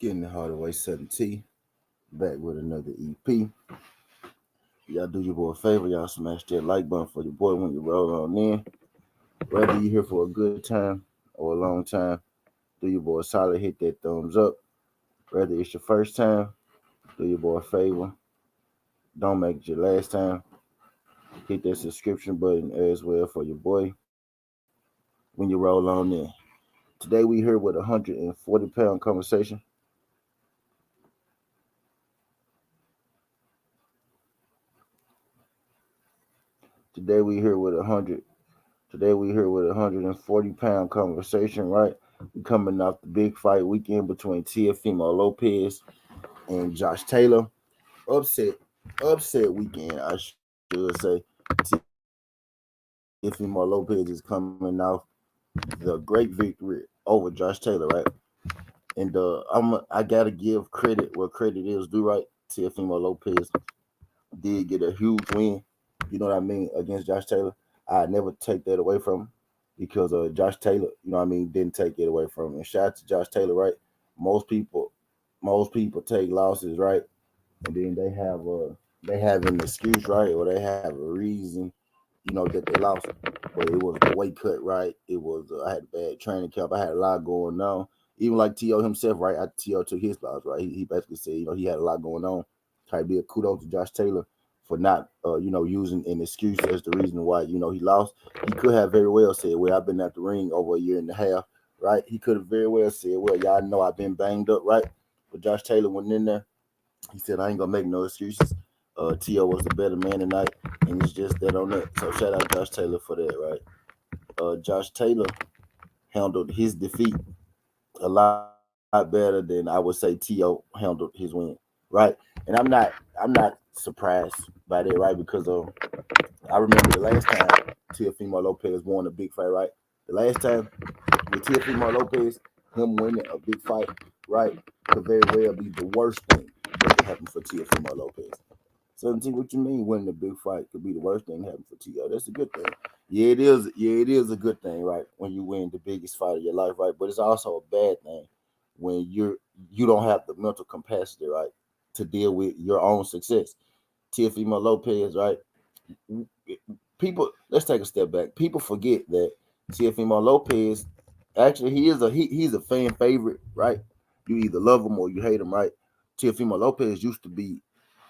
Getting the Hardaway 7T back with another EP. Y'all do your boy a favor, y'all smash that like button for your boy when you roll on in. Whether you here for a good time or a long time, do your boy a solid, hit that thumbs up. Whether it's your first time, do your boy a favor. Don't make it your last time. Hit that subscription button as well for your boy when you roll on in. Today we here with a 140-pound conversation. Today we here with a hundred Today we here with a 140-pound conversation, right? We coming off the big fight weekend between Teofimo Lopez and Josh Taylor. Upset, upset weekend, I should say. Teofimo Lopez is coming off the great victory over Josh Taylor, right? And I gotta give credit where credit is due, right? Teofimo Lopez did get a huge win. You know what I mean against Josh Taylor. I never take that away from him because Josh Taylor, you know what I mean, didn't take it away from him. And shout out to Josh Taylor, right? Most people, most people take losses, right? And then they have an excuse, right, or they have a reason, that they lost. But it was the weight cut, right? It was I had a bad training camp. I had a lot going on. Even like T.O. himself, right? T.O. took his loss, right? He basically said, he had a lot going on. Try to be a kudos to Josh Taylor for not, using an excuse as the reason why, he lost. He could have very well said, well, I've been at the ring over a year and a half, right? He could have very well said, well, y'all know I've been banged up, right? But Josh Taylor went in there. He said, I ain't gonna make no excuses. T.O. was the better man tonight, and it's just that on that. So shout out Josh Taylor for that, right? Josh Taylor handled his defeat a lot better than I would say T.O. handled his win, right? And I'm not surprised by that, right? Because I remember the last time Teofimo Lopez won a big fight, right? The last time with Teofimo Lopez, him winning a big fight, right, could very well be the worst thing that could happen for Teofimo Lopez. 17, what you mean winning a big fight could be the worst thing happen for T.O.? That's a good thing. Yeah, it is. Yeah, it is a good thing, right? When you win the biggest fight of your life, right? But it's also a bad thing when you don't have the mental capacity, right, to deal with your own success. Teofimo Lopez, right? People, let's take a step back. People forget that Teofimo Lopez, actually, he's a fan favorite, right? You either love him or you hate him, right? Teofimo Lopez used to be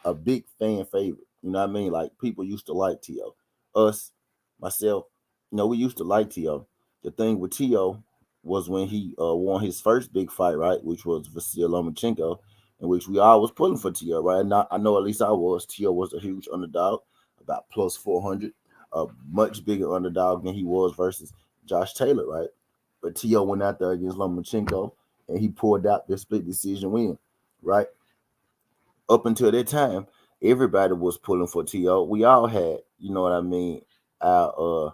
a big fan favorite. You know what I mean? Like people used to like T.O. Us, myself, we used to like T.O. The thing with T.O. was when he won his first big fight, right, which was Vasyl Lomachenko, in which we all was pulling for T.O., right? And I know at least I was. T.O. was a huge underdog, about plus 400, a much bigger underdog than he was versus Josh Taylor, right? But T.O. went out there against Lomachenko, and he pulled out the split decision win, right? Up until that time, everybody was pulling for T.O. We all had, you know what I mean, our uh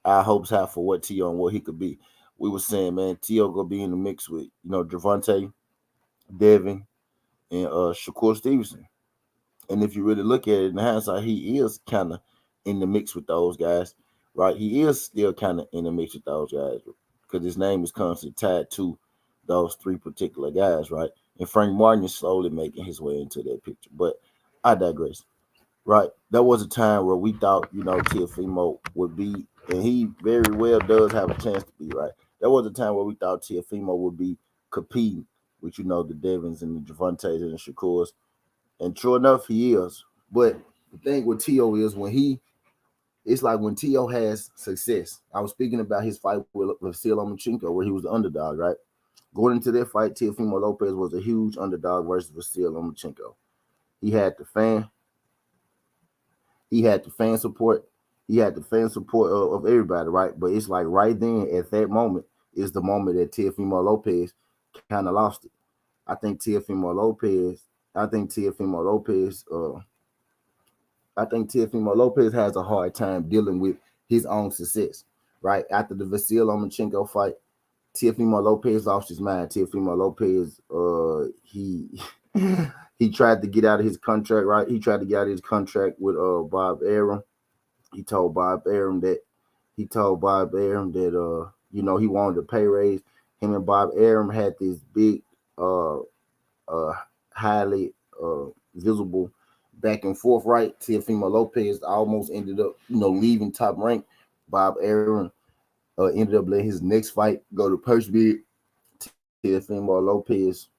our hopes high for what T.O. and what he could be. We were saying, man, T.O. gonna be in the mix with, Javante, Devin, and Shakur Stevenson. And if you really look at it in hindsight, he is kind of in the mix with those guys, right? He is still kind of in the mix with those guys because his name is constantly tied to those three particular guys, right? And Frank Martin is slowly making his way into that picture. But I digress, right? There was a time where we thought, Teofimo would be, and he very well does have a chance to be, right? There was a time where we thought Teofimo would be competing with, the Devins and the Javantes and the Shakurs, and true enough, he is. But the thing with T.O. is it's like when T.O. has success. I was speaking about his fight with Vasyl Lomachenko, where he was the underdog, right? Going into that fight, Teofimo Lopez was a huge underdog versus Vasyl Lomachenko. He had the fan, he had the fan support, he had the fan support of everybody, right? But it's like right then at that moment is the moment that Teofimo Lopez kind of lost it. I think Teofimo Lopez, I think Teofimo Lopez, I think Teofimo Lopez has a hard time dealing with his own success. Right after the Vasyl Lomachenko fight, Teofimo Lopez lost his mind. Teofimo Lopez, he he tried to get out of his contract. Right, he tried to get out of his contract with Bob Arum. He told Bob Arum that he wanted a pay raise. Him and Bob Arum had this big highly visible back and forth, right? Teofimo Lopez almost ended up, leaving Top Rank. Bob Arum ended up letting his next fight go to purse bid. Teofimo Lopez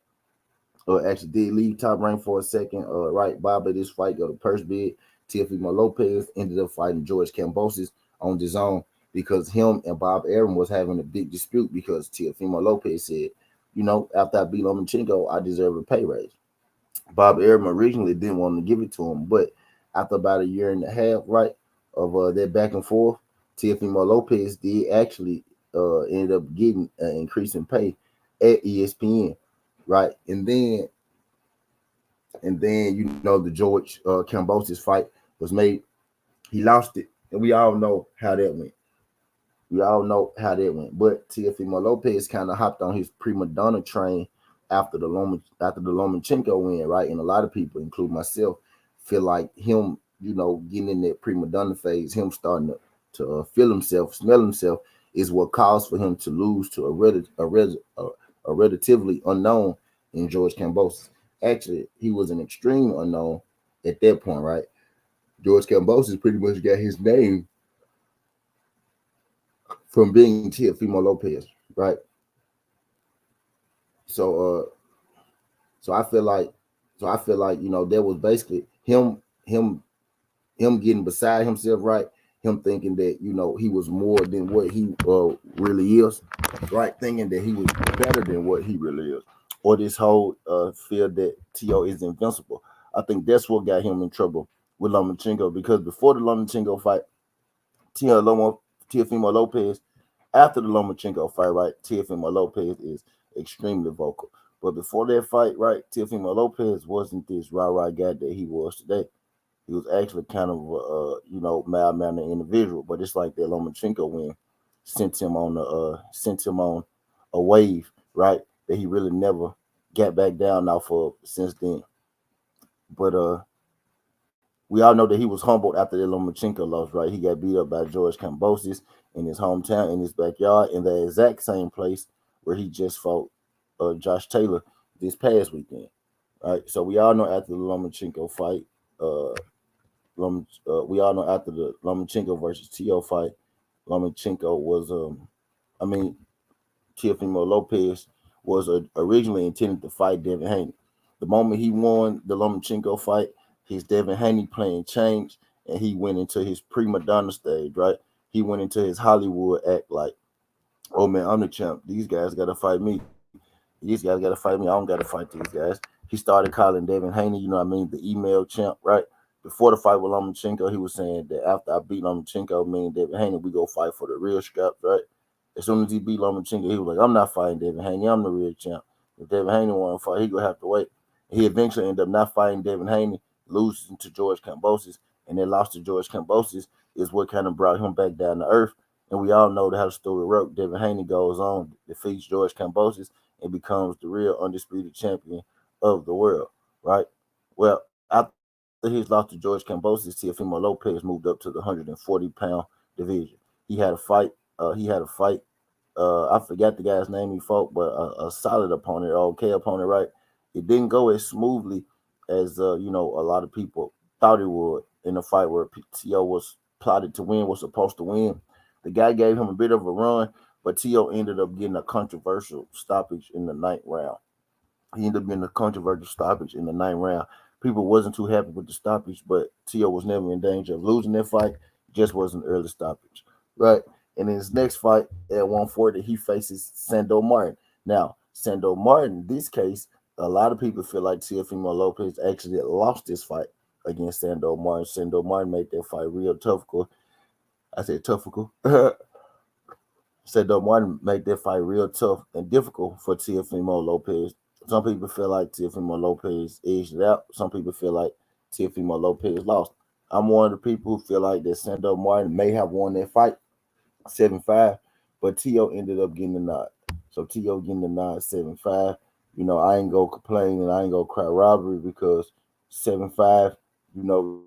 actually did leave Top Rank for a second. Right, Bob let this fight go to purse bid. Teofimo Lopez ended up fighting George Kambosos on his own because him and Bob Arum was having a big dispute because Teofimo Lopez said, after I beat Lomachenko, I deserve a pay raise. Bob Arum originally didn't want to give it to him, but after about a year and a half, right, of that back and forth, Teofimo Lopez did actually ended up getting an increase in pay at ESPN, right, and then the George Kambosos fight was made. He lost it, and we all know how that went. But Teofimo Lopez kind of hopped on his prima donna train after the Lomachenko win, right? And a lot of people, including myself, feel like him, getting in that prima donna phase, him starting to feel himself, smell himself, is what caused for him to lose to a relatively unknown in George Kambosos. Actually, he was an extreme unknown at that point, right? George Kambosos pretty much got his name from being Teofimo Lopez, right? So so I feel like that was basically him getting beside himself, right? Him thinking that he was more than what he really is, right? Thinking that he was better than what he really is, or this whole fear that T.O. is invincible. I think that's what got him in trouble with Lomachenko because before the Lomachenko fight, Teofimo Lopez, after the Lomachenko fight, right, Teofimo Lopez is extremely vocal. But before that fight, right, Teofimo Lopez wasn't this rah-rah guy that he was today. He was actually kind of mild-mannered individual. But it's like that Lomachenko win sent him on a wave, right, that he really never got back down off of since then. But we all know that he was humbled after the Lomachenko loss, right? He got beat up by George Kambosos in his hometown, in his backyard, in the exact same place where he just fought Josh Taylor this past weekend, right? So we all know after the Lomachenko fight, we all know after the Lomachenko versus T.O. fight, Lomachenko was, I mean, Teofimo Lopez was originally intended to fight Devin Haney. The moment he won the Lomachenko fight, his Devin Haney plan changed, and he went into his prima donna stage, right? He went into his Hollywood act like, oh man, I'm the champ. These guys got to fight me. These guys got to fight me. I don't got to fight these guys. He started calling Devin Haney, the email champ, right? Before the fight with Lomachenko, he was saying that after I beat Lomachenko, me and Devin Haney, we go fight for the real scraps, right? As soon as he beat Lomachenko, he was like, I'm not fighting Devin Haney. I'm the real champ. If Devin Haney want to fight, he going to have to wait. He eventually ended up not fighting Devin Haney, losing to George Kambosos, and then lost to George Kambosos is what kind of brought him back down to earth. And we all know how the story worked. Devin Haney goes on, defeats George Kambosos, and becomes the real undisputed champion of the world, right? Well, after his loss to George Kambosos, Teofimo Lopez moved up to the 140-pound division. He had a fight. I forgot the guy's name he fought, but a solid opponent, okay opponent, right? It didn't go as smoothly as a lot of people thought it would in a fight where T.O. was plotted to win, was supposed to win. The guy gave him a bit of a run, but T.O. ended up getting a controversial stoppage in the ninth round. He ended up getting a controversial stoppage in the ninth round. People wasn't too happy with the stoppage, but T.O. was never in danger of losing that fight. Just was an early stoppage, right? And in his next fight at 140, he faces Sando Martin. Now, Sando Martin, in this case, a lot of people feel like Teofimo Lopez actually lost this fight against Sando Martin. Sando Martin made that fight real tough. I said toughical. Sando Martin made that fight real tough and difficult for Teofimo Lopez. Some people feel like Teofimo Lopez edged it out. Some people feel like Teofimo Lopez lost. I'm one of the people who feel like that Sando Martin may have won that fight 7-5, but T.O. ended up getting the nod. So T.O. getting the nod 7-5. I ain't gonna complain and I ain't gonna cry robbery because 7-5,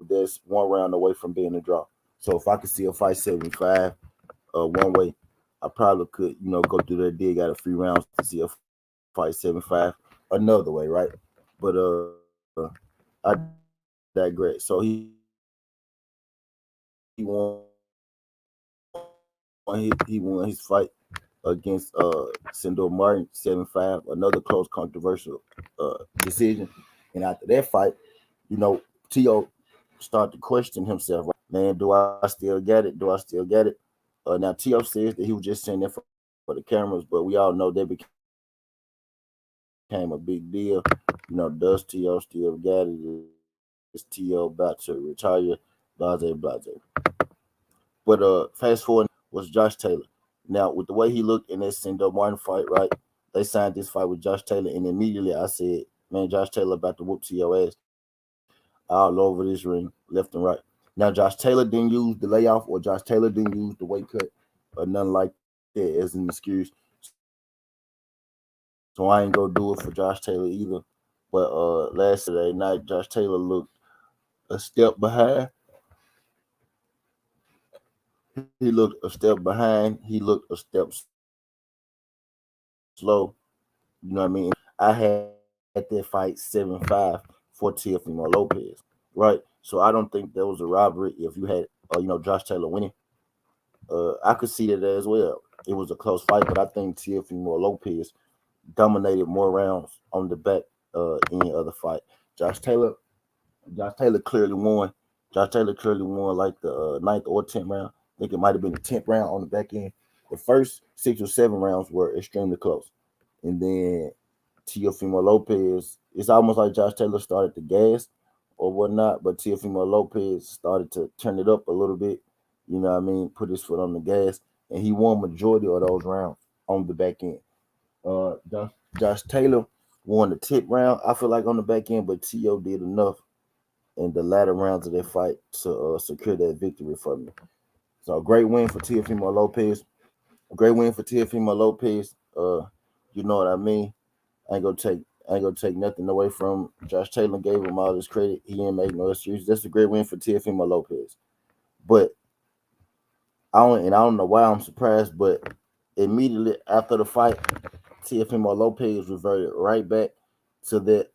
that's one round away from being a draw. So if I could see a fight 7-5, one way, I probably could, go through that dig out a few rounds to see a fight 7-5 another way, right? But I digress. So he won his fight against Sindor Martin 7-5, another close controversial decision. And after that fight, you know, T.O. started to question himself, right? Man, do I still get it? Do I still get it? Now T.O. says that he was just saying that for the cameras, but we all know that became a big deal. Does T.O. still got it? Is T.O. about to retire? Blase, blase. But fast forward was Josh Taylor. Now, with the way he looked in that Sindor Martin fight, right? They signed this fight with Josh Taylor, and immediately I said, man, Josh Taylor about to whoop T.O. ass all over this ring, left and right. Now, Josh Taylor didn't use the layoff, or Josh Taylor didn't use the weight cut, or nothing like that as an excuse. So I ain't gonna do it for Josh Taylor either. But last Saturday night, Josh Taylor looked a step behind. He looked a step behind. He looked a step slow. You know what I mean? I had that fight 7-5 for Teofimo Lopez, right? So I don't think that was a robbery if you had, Josh Taylor winning. I could see that as well. It was a close fight, but I think Teofimo Lopez dominated more rounds on the back end of the fight. Josh Taylor, Josh Taylor clearly won. Josh Taylor clearly won like the ninth or 10th round. I think it might have been the 10th round on the back end. The first 6 or 7 rounds were extremely close. And then Teofimo Lopez, it's almost like Josh Taylor started the gas or whatnot, but Teofimo Lopez started to turn it up a little bit. You know what I mean? Put his foot on the gas, and he won majority of those rounds on the back end. Josh Taylor won the tip round. I feel like on the back end, but T.O. did enough in the latter rounds of that fight to secure that victory for me. So a great win for Teofimo Lopez. A great win for Teofimo Lopez. You know what I mean? I ain't gonna take I ain't gonna take nothing away from Josh Taylor. Gave him all his credit. He didn't make no excuse. That's a great win for Teofimo Lopez. But I don't know why I'm surprised, but immediately after the fight, Teofimo Lopez reverted right back to that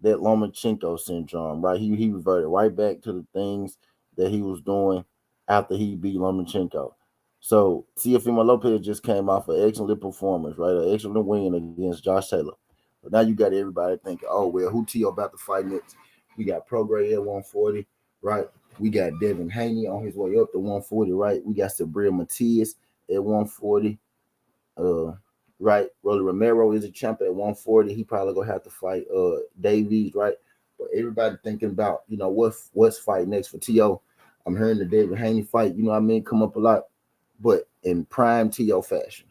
Lomachenko syndrome, right? He reverted right back to the things that he was doing after he beat Lomachenko. So Teofimo Lopez just came off an excellent performance, right? An excellent win against Josh Taylor. But now you got everybody thinking, oh well, who T.O. about to fight next? We got Prograis at 140, right? We got Devin Haney on his way up to 140, right? We got Sabrina Matias at 140. Uh, right. Rolly Romero is a champ at 140. He probably gonna have to fight Davies, right? But everybody thinking about, what's fight next for T.O. I'm hearing the David Haney fight, you know what I mean, come up a lot, but in prime T.O. fashion,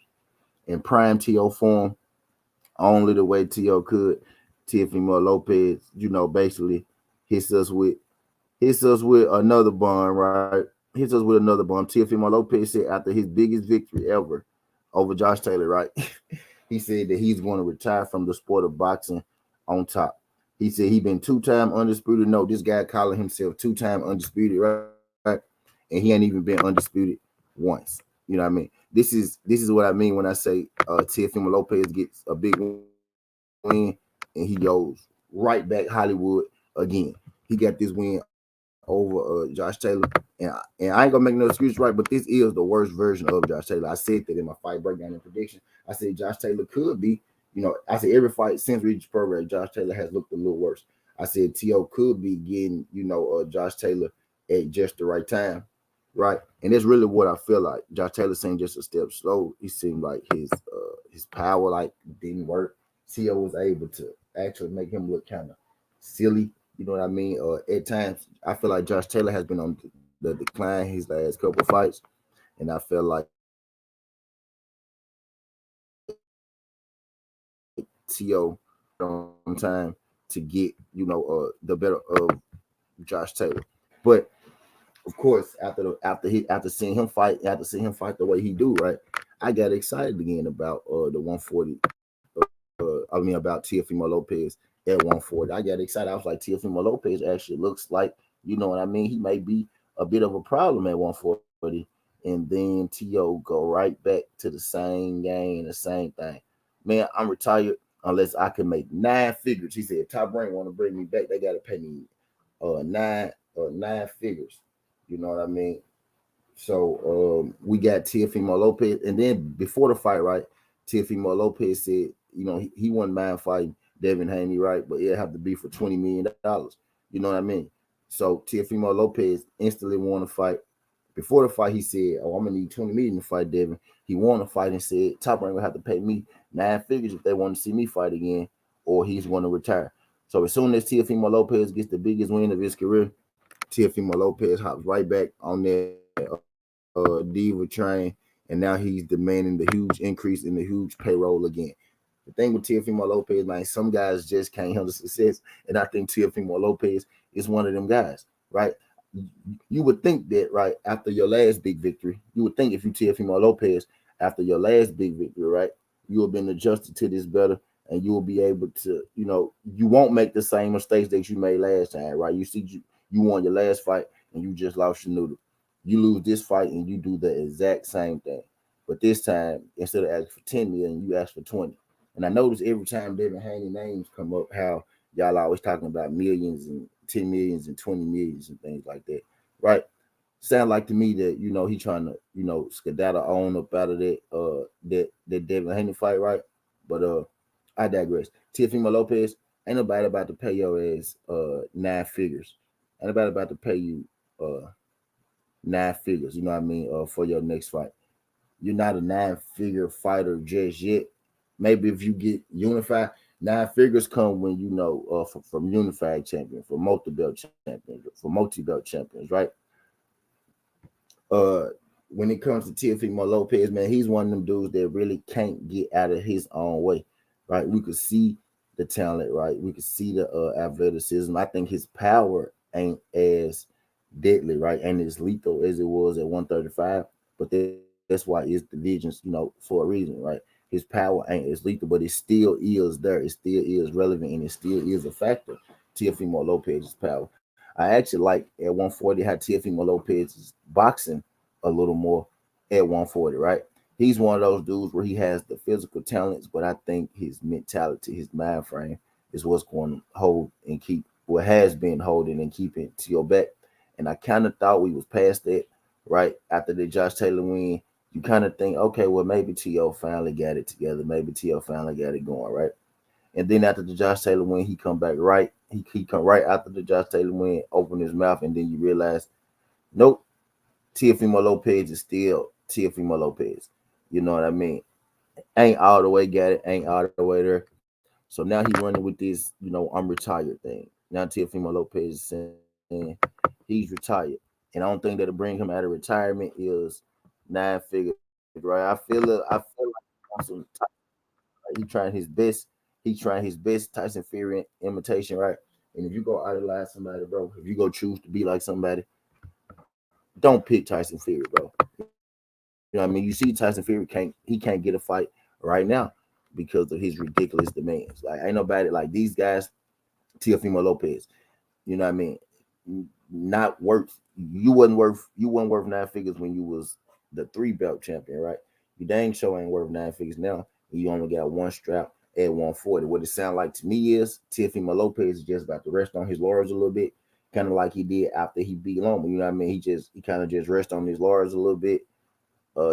in prime T.O. form, only the way T.O. could. Teofimo Lopez, basically hits us with another bomb, right? Hits us with another bomb. Teofimo Lopez said after his biggest victory ever over Josh Taylor, right? He said that he's going to retire from the sport of boxing on top. He said he been 2-time undisputed. No, this guy calling himself 2-time undisputed, right? And he ain't even been undisputed once. You know what I mean? This is what I mean when I say Teofimo Lopez gets a big win and he goes right back Hollywood again. He got this win over Josh Taylor, and I ain't gonna make no excuse, right? But this is the worst version of Josh Taylor. I said that in my fight breakdown and prediction. I said Josh Taylor could be, I said every fight since Regis Prograis, Josh Taylor has looked a little worse. I said T.O. could be getting, Josh Taylor at just the right time, right? And that's really what I feel like. Josh Taylor seemed just a step slow. He seemed like his power like didn't work. T.O. was able to actually make him look kind of silly. You know what I mean? At times, I feel like Josh Taylor has been on the decline his last couple fights, and I feel like T.O. on time to get the better of Josh Taylor, but of course, after seeing him fight the way he do, right? I got excited again about the 140. About Teofimo Lopez at 140. I got excited. I was like, Teofimo Lopez actually looks like, you know what I mean? He may be a bit of a problem at 140. And then T.O. go right back to the same game, the same thing. Man, I'm retired. unless I can make 9 figures. He said, Top Rank want to bring me back. They got to pay me nine figures. You know what I mean? So we got Teofimo Lopez, and then before the fight, right? Teofimo Lopez said, he wouldn't mind fighting Devin Haney, right? But it'd have to be for $20 million. You know what I mean? So Teofimo Lopez instantly wanted to fight. Before the fight, he said, "Oh, I'm gonna need 20 million to fight Devin." He wanted to fight and said, "Top Rank will have to pay me 9 figures if they want to see me fight again, or he's going to retire." So as soon as Teofimo Lopez gets the biggest win of his career, Teofimo Lopez hops right back on that Diva train, and now he's demanding the huge increase in the huge payroll again. The thing with Teofimo Lopez, man, some guys just can't handle success, and I think Teofimo Lopez is one of them guys, right? You would think that, right, after your last big victory, you would think if you Teofimo Lopez after your last big victory, right, you have been adjusted to this better, and you will be able to, you won't make the same mistakes that you made last time, right? You won your last fight and you just lost your noodle. You lose this fight and you do the exact same thing. But this time, instead of asking for 10 million, you ask for 20. And I notice every time Devin Haney names come up, how y'all always talking about millions and 10 millions and 20 millions and things like that, right? Sound like to me that he trying to skedaddle on up out of that Devin Haney fight, right? But I digress. Teofimo Lopez, ain't nobody about to pay your ass 9 figures. Ain't nobody about to pay you 9 figures. You know what I mean? For your next fight, you're not a 9-figure fighter just yet. Maybe if you get unified, 9 figures come when from unified champion, from multi belt champions, right? When it comes to Teofimo Lopez, man, he's one of them dudes that really can't get out of his own way, right? We could see the talent, right? We could see the athleticism. I think his power ain't as deadly, right? Ain't as lethal as it was at 135. But that's why it's divisions, for a reason, right? His power ain't as lethal, but it still is there. It still is relevant, and it still is a factor. Teofimo Lopez's power. I actually like at 140 how Teofimo Lopez is boxing a little more at 140, right? He's one of those dudes where he has the physical talents, but I think his mentality, his mind frame is what's going to hold and keep what has been holding and keeping T.O. back. And I kind of thought we was past that, right? After the Josh Taylor win, you kind of think, okay, well, maybe T.O. finally got it together. Maybe T.O. finally got it going, right? And then after the Josh Taylor win, he come back right. He come right after the Josh Taylor win, open his mouth, and then you realize, nope, Teofimo Lopez is still Teofimo Lopez. You know what I mean? Ain't all the way got it, ain't all the way there. So now he running with this, I'm retired thing. Now Teofimo Lopez is saying he's retired. And I don't think that'll bring him out of retirement is 9 figures, right? I feel like he trying his best. He's trying his best Tyson Fury imitation, right? And if you go idolize somebody, bro, if you go choose to be like somebody, don't pick Tyson Fury, bro. You know what I mean? You see Tyson Fury can't get a fight right now because of his ridiculous demands. Like ain't nobody like these guys, Teofimo Lopez. You know what I mean? Not worth you wasn't worth 9 figures when you was the 3 belt champion, right? You dang sure ain't worth 9 figures now. You only got one strap at 140. What it sound like to me is Teofimo Lopez is just about to rest on his laurels a little bit, kind of like he did after he beat Loma. You know what I mean? He kind of just rest on his laurels a little bit.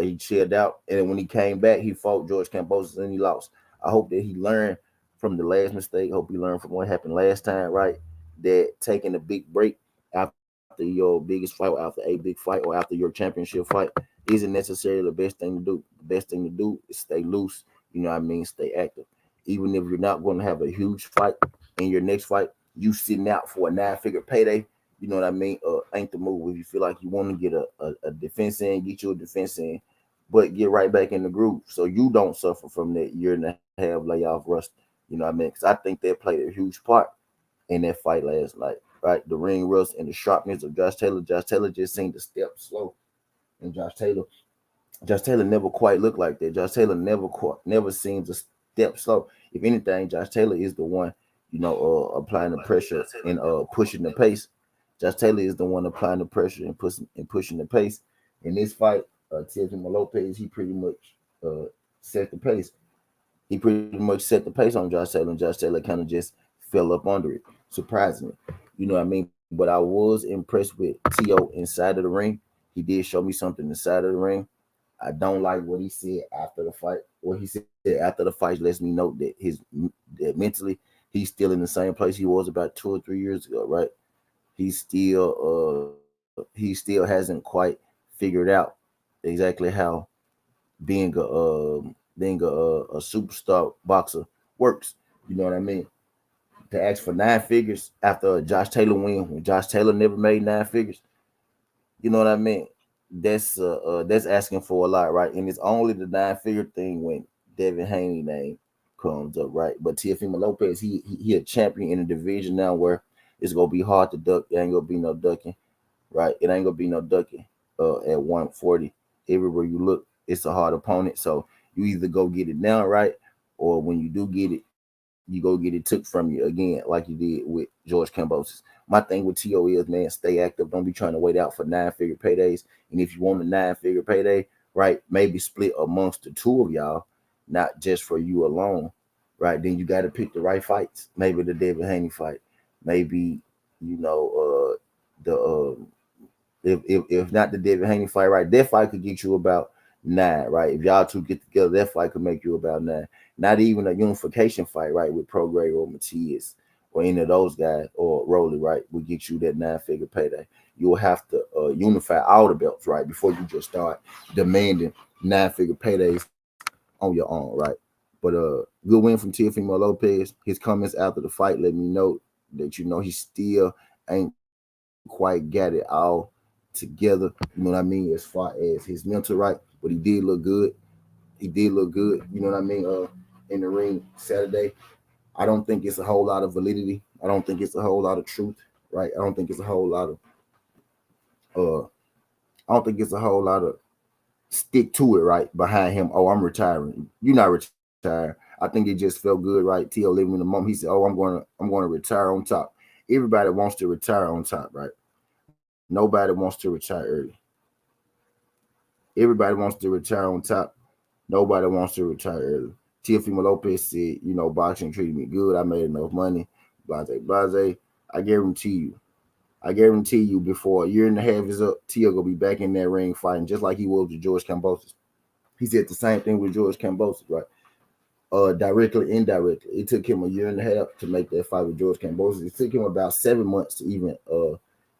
He chilled out, and then when he came back, he fought George Kambosos and he lost. I hope that he learned from the last mistake. Hope he learned from what happened last time, right? That taking a big break after your biggest fight, or after a big fight, or after your championship fight isn't necessarily the best thing to do. The best thing to do is stay loose. You know what I mean? Stay active. Even if you're not going to have a huge fight in your next fight, you sitting out for a 9-figure payday. You know what I mean? Ain't the move. If you feel like you want to get a defense in, get you a defense in, but get right back in the groove so you don't suffer from that year and a half layoff rust. You know what I mean? Because I think they played a huge part in that fight last night, right? The ring rust and the sharpness of Josh Taylor. Josh Taylor just seemed to step slow, and Josh Taylor never quite looked like that. Josh Taylor never seems to step slow. If anything, Josh Taylor is the one, applying the pressure and pushing the pace. Josh Taylor is the one applying the pressure and pushing the pace. In this fight, Teofimo Lopez, he pretty much set the pace. He pretty much set the pace on Josh Taylor, and Josh Taylor kind of just fell up under it, surprisingly. You know what I mean? But I was impressed with T.O. inside of the ring. He did show me something inside of the ring. I don't like what he said after the fight. What he said after the fight lets me know that that mentally he's still in the same place he was about 2 or 3 years ago, right? He still hasn't quite figured out exactly how being a superstar boxer works. You know what I mean? To ask for 9 figures after a Josh Taylor win when Josh Taylor never made 9 figures. You know what I mean? That's asking for a lot, right? And it's only the 9 figure thing when Devin Haney name comes up, right? But Teofimo Lopez, he a champion in a division now where it's gonna be hard to duck. It ain't gonna be no ducking, right? It ain't gonna be no ducking. At 140, everywhere you look, it's a hard opponent. So you either go get it now, right, or when you do get it, you go get it took from you again, like you did with George Kambosos. My thing with T.O. is, man, stay active. Don't be trying to wait out for 9 figure paydays. And if you want a 9 figure payday, right, maybe split amongst the two of y'all, not just for you alone, right? Then you got to pick the right fights. Maybe the David Haney fight. Maybe, you know, the if not the David Haney fight, right? That fight could get you about 9, right? If y'all two get together, that fight could make you about 9. Not even a unification fight, right? With Prograde or Matias or any of those guys or Rolly, right? Will get you that 9 figure payday. You will have to unify all the belts, right? Before you just start demanding 9 figure paydays on your own, right? But good win from Teofimo Lopez. His comments after the fight let me know that he still ain't quite got it all together. You know what I mean? As far as his mental, right? But he did look good. He did look good. You know what I mean? In the ring Saturday. I don't think it's a whole lot of validity. I don't think it's a whole lot of truth, right? I don't think it's a whole lot of uh I don't think it's a whole lot of stick to it, right? Behind him. Oh, I'm retiring. You're not retiring. I think it just felt good, right? T.O. living in the moment. He said, "Oh, I'm going to retire on top." Everybody wants to retire on top, right? Nobody wants to retire early. Everybody wants to retire on top. Nobody wants to retire early. Teofimo Lopez said, boxing treated me good. I made enough money. Blase, blase. I guarantee you. I guarantee you, before a year and a half is up, Tio gonna be back in that ring fighting just like he was with George Kambosos. He said the same thing with George Kambosos, right? Directly, indirectly. It took him a year and a half to make that fight with George Kambosos. It took him about 7 months to even,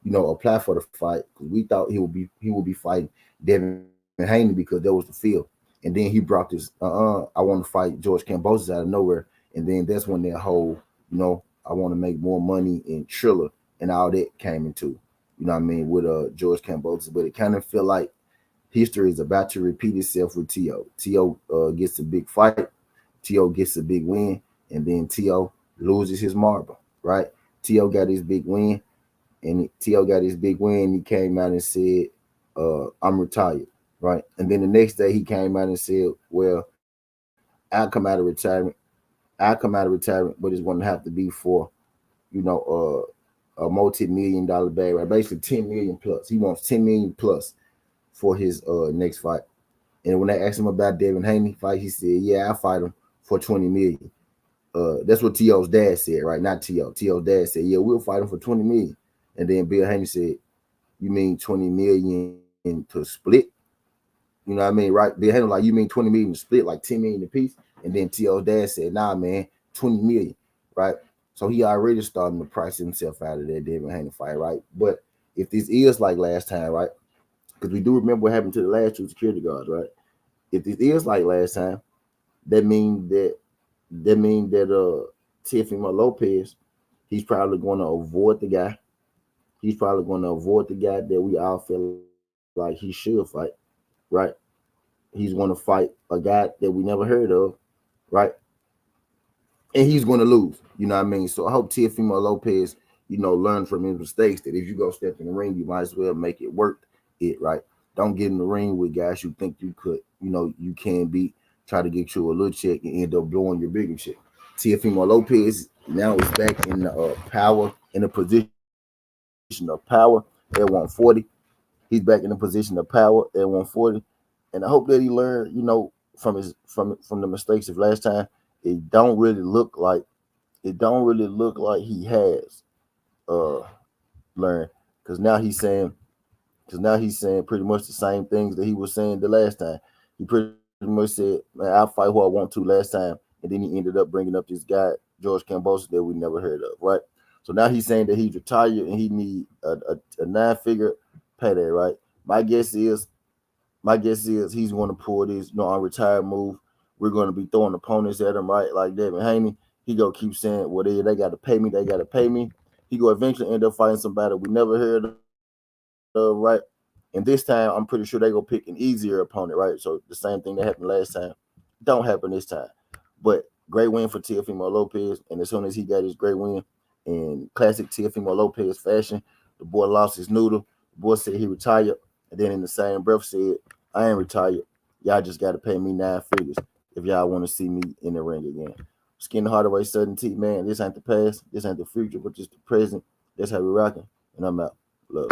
apply for the fight because we thought he would be fighting Devin Haney because that was the field. And then he brought this, I want to fight George Kambosos out of nowhere, and then that's when that whole, I want to make more money in Triller and all that came into, you know what I mean, with George Kambosos. But it kind of feel like history is about to repeat itself with T.O. T.O. Gets a big fight, T.O. gets a big win, and then T.O. loses his marble, right? T.O. got his big win, and T.O. got his big win. He came out and said, I'm retired, right? And then the next day he came out and said, well, I'll come out of retirement. I'll come out of retirement, but it's going to have to be for, you know, a multi-million-dollar bag, right? Basically 10 million plus. He wants 10 million plus for his next fight. And when they asked him about Devin Haney fight, he said, "Yeah, I'll fight him for 20 million." That's what T.O.'s dad said, right? Not T.O. T.O.'s dad said, "Yeah, we'll fight him for 20 million." And then Bill Haney said, "You mean 20 million to split?" You know what I mean, right? Bill Haney like, "You mean 20 million to split, like 10 million a piece?" And then T.O.'s dad said, "Nah, man, 20 million, right?" So he already starting to price himself out of that Devin Haney fight, right? But if this is like last time, right? Because we do remember what happened to the last two security guards, right? If this is like last time, that means that Teofimo Lopez, he's probably going to avoid the guy. He's probably going to avoid the guy that we all feel like he should fight, right? He's going to fight a guy that we never heard of, right? And he's going to lose. You know what I mean? So I hope Teofimo Lopez, learn from his mistakes. That if you go step in the ring, you might as well make it work. It right. Don't get in the ring with guys you think you could, you can beat. Try to get you a little check and end up blowing your bigger check. Teofimo Lopez now is back in the power, in a position of power at 140. He's back in a position of power at 140, and I hope that he learned, from the mistakes of last time, it don't really look like he has uh learned, because now he's saying pretty much the same things that he was saying the last time. He pretty much said, "Man, I'll fight who I want to" last time, and then he ended up bringing up this guy George Kambosos that we never heard of, right? So now he's saying that he's retired and he need a 9-figure payday, right? My guess is he's going to pull this, unretired move. We're going to be throwing opponents at him, right? Like Devin Haney. He go keep saying, "Well, they got to pay me. They got to pay me." He go eventually end up fighting somebody we never heard of, right? And this time, I'm pretty sure they go pick an easier opponent, right? So the same thing that happened last time don't happen this time. But great win for Teofimo Lopez. And as soon as he got his great win in classic Teofimo Lopez fashion, the boy lost his noodle. The boy said he retired. And then in the same breath said, "I ain't retired. Y'all just got to pay me 9 figures if y'all want to see me in the ring again." Skin Hardaway, Southern T, man. This ain't the past. This ain't the future, but just the present. That's how we rocking. And I'm out. Love.